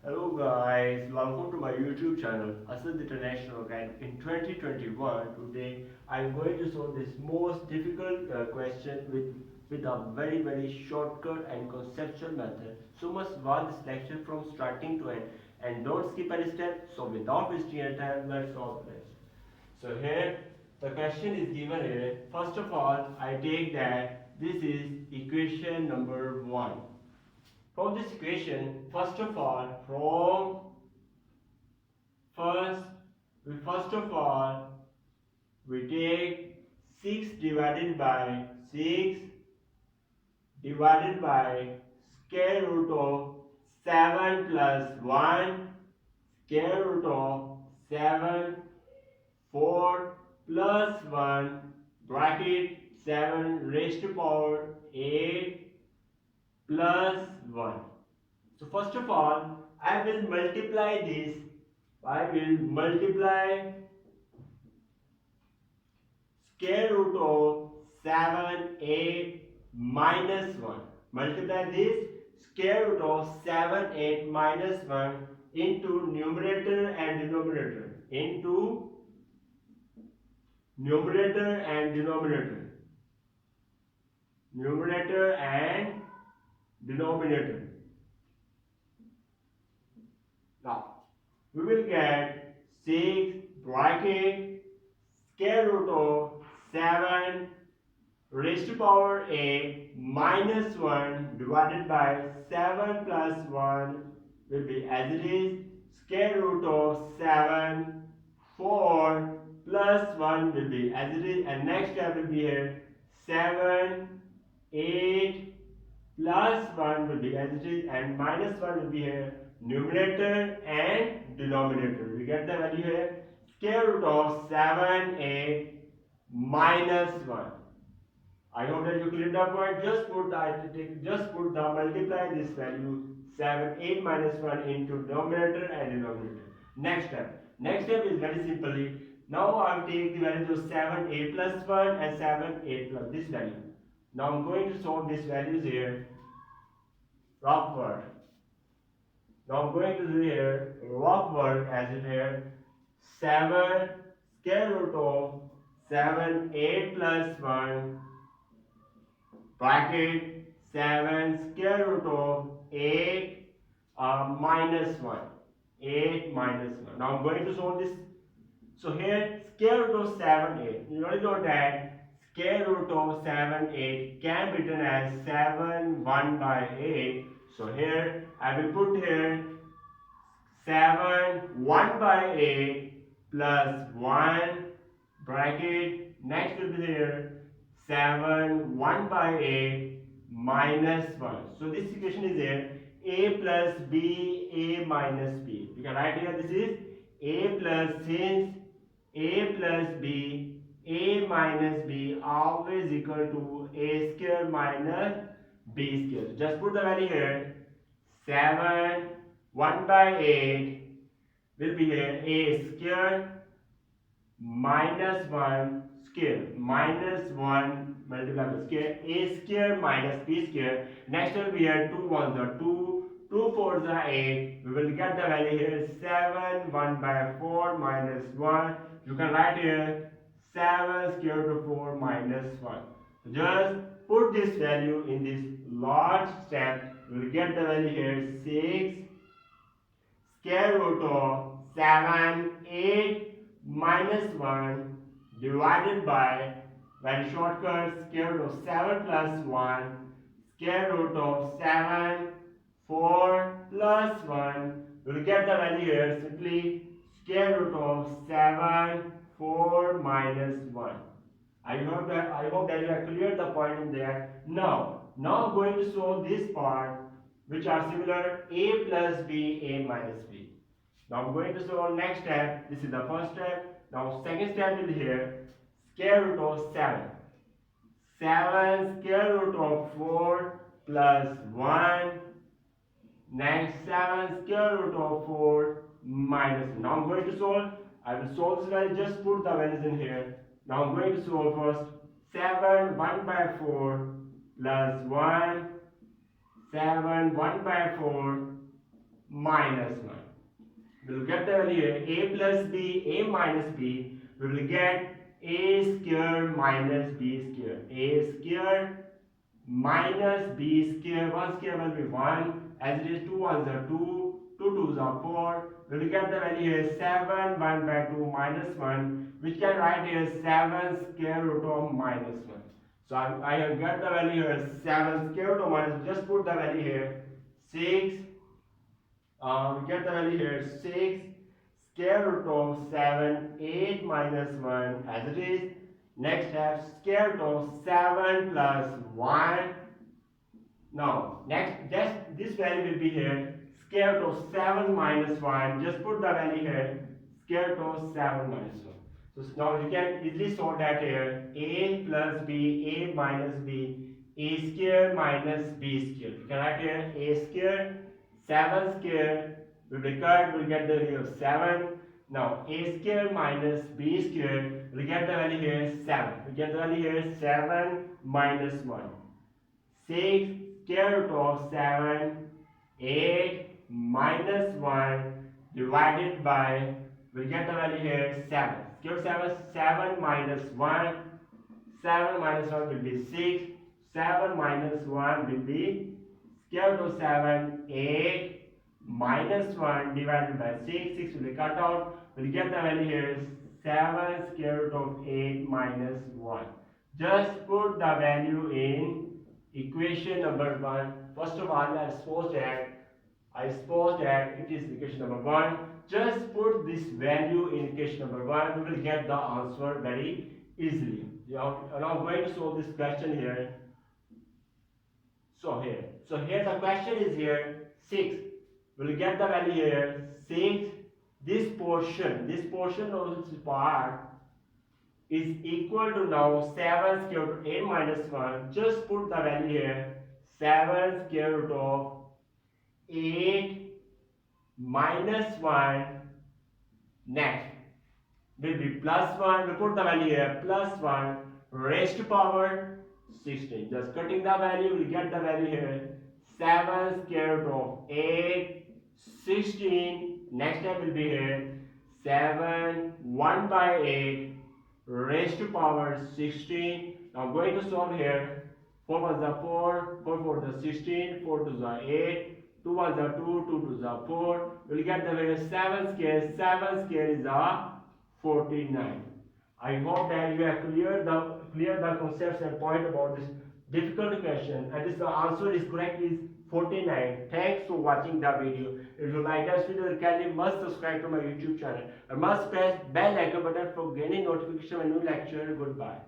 Hello guys, welcome to my YouTube channel Asad International Guide. In 2021, today I'm going to solve this most difficult question with a very shortcut and conceptual method. So must watch this lecture from starting to end and don't skip any step. So without wasting your time, let's solve this. So here the question is given here. First of all, I take that this is equation number 1. From this equation, first of all, first, first of all, we take 6 divided by 6 divided by square root of 7 plus 1 square root of 7 4 plus 1 bracket 7 raised to power 8 plus 1. So first of all, I will multiply this. I will multiply square root of 7, 8 minus 1. Multiply this square root of 7, 8 minus 1 into numerator and denominator. Into numerator and denominator. Numerator and denominator. Now, we will get 6 bracket square root of 7 raised to power 8 minus 1 divided by 7 plus 1 will be as it is square root of 7 4 plus 1 will be as it is, and next step will be here 7 8 plus 1 will be as it is, and minus 1 will be here numerator and denominator. We get the value here square root of 7 8 minus 1. I hope that you cleared the point. Just put the multiply this value 7 8 minus 1 into numerator and denominator. Next step. Next step is very simply. Now I will take the values of 7 8 plus 1 and 7 8 plus this value. Now I am going to solve these values here. Rough work. Now I am going to do here rough work as in here 7 square root of 7 8 plus 1 bracket 7 square root of 8 minus 1. 8 minus 1. Now I'm going to solve this. So here square root of 7 8. You already know that square root of 7 8 can be written as 7 1 by 8. So here I will put here 7 1 by 8 plus 1 bracket. Next will be here 7 1 by 8 minus 1. So this equation is here a plus b a minus b. You can write here this is a plus, since a plus b a minus b always equal to a square minus b square. So just put the value here 7 1 by 8 will be here a square minus 1 square minus 1 multiplied by square a square minus b square. Next will be here 2 1s are 2 2 4s are 8. We will get the value here 7 1 by 4 minus 1. You can write here 7 square root of 4 minus 1. So just put this value in this large step. We will get the value here 6 square root of 7 8 minus 1 divided by very shortcut square root of 7 plus 1 square root of 7 4 plus 1. We will get the value here simply square root of 7 4 minus 1. I hope that you have cleared the point in there. Now I'm going to solve this part which are similar a plus b a minus b. Now I'm going to solve next step. This is the first step. Now second step is here square root of 7. 7 square root of 4 plus 1. Next 7 square root of 4 minus. Now I'm going to solve. I will solve this value. Just put the values in here. Now I'm going to solve first 7 1 by 4 plus 1 7 1 by 4 minus 1. We will get the value here a plus b, a minus b. We will get a square minus b square. A square minus b square. 1 square will be 1. As it is 2 ones are 2. 2 twos are 4. We will get the value here 7. 1 by 2 minus 1. Which can write here 7 square root of minus 1. So I have got the value here 7 square root of minus 1. Just put the value here 6. We get the value here 6 square root of 7, 8 minus 1 as it is. Next have square root of 7 plus 1. Now next this value will be here square root of 7 minus 1. Just put the value here square root of 7 minus 1. So now you can easily solve that here a plus b, a minus b, a square minus b square. You can write here a square 7 square will recur, will get the value of 7. Now a square minus b square will get the value here 7. We get the value here 7 minus 1. 6 square root of 7, 8 minus 1 divided by, we get the value here 7. Square root 7, 7 minus 1. 7 minus 1 will be 6. 7 minus 1 will be square root of 7, 8 minus 1 divided by 6. 6 will be cut out. We'll get the value here 7 square root of 8 minus 1. Just put the value in equation number 1. First of all, I suppose that it is equation number 1. Just put this value in equation number 1. We will get the answer very easily. Now I'm going to solve this question here. So here the question is here 6. We'll get the value here 6. This portion of this part is equal to now 7 square root of 8 minus 1. Just put the value here 7 square root of 8 minus 1. Next will be plus 1. We put the value here plus 1 raised to power 16. Just cutting the value, we get the value here 7 square root of 8 16. Next step will be here 7 1 by 8 raised to power 16. Now I'm going to solve here. 4 ones are 4, 4 4s are 16, 4 2s are 8, 2 ones are 2, 2 2s are 4. We'll get the value 7 square is a 49. I hope that you have cleared the concepts and point about this difficult question, and this the answer is correct is 49. Thanks for watching the video. If you like this video, kindly must subscribe to my YouTube channel and must press bell icon button for getting notification when new lecture. Goodbye.